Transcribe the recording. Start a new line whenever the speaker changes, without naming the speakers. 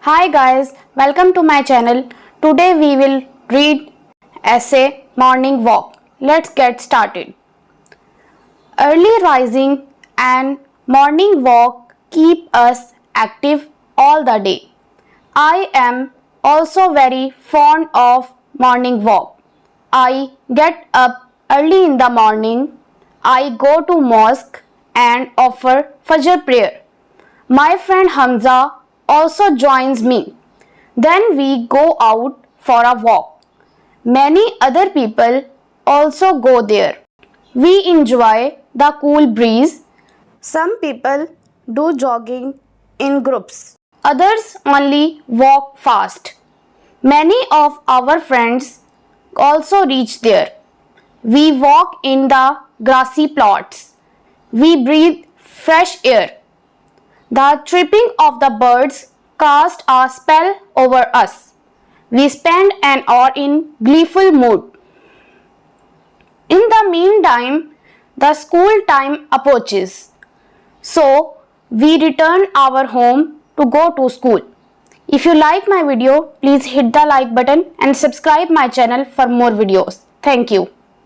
Hi guys, welcome to my channel. Today we will read essay Morning Walk. Let's get started. Early rising and morning walk keep us active all the day. I am also very fond of morning walk. I get up early in the morning. I go to mosque and offer Fajr prayer. My friend Hamza also joins me. Then we go out for a walk. Many other people also go there. We enjoy the cool breeze. Some people do jogging in groups. Others only walk fast. Many of our friends also reach there. We walk in the grassy plots. We breathe fresh air. The chirping of the birds cast a spell over us. We spend an hour in gleeful mood. In the meantime, the school time approaches. So, we return our home to go to school. If you like my video, please hit the like button and subscribe my channel for more videos. Thank you.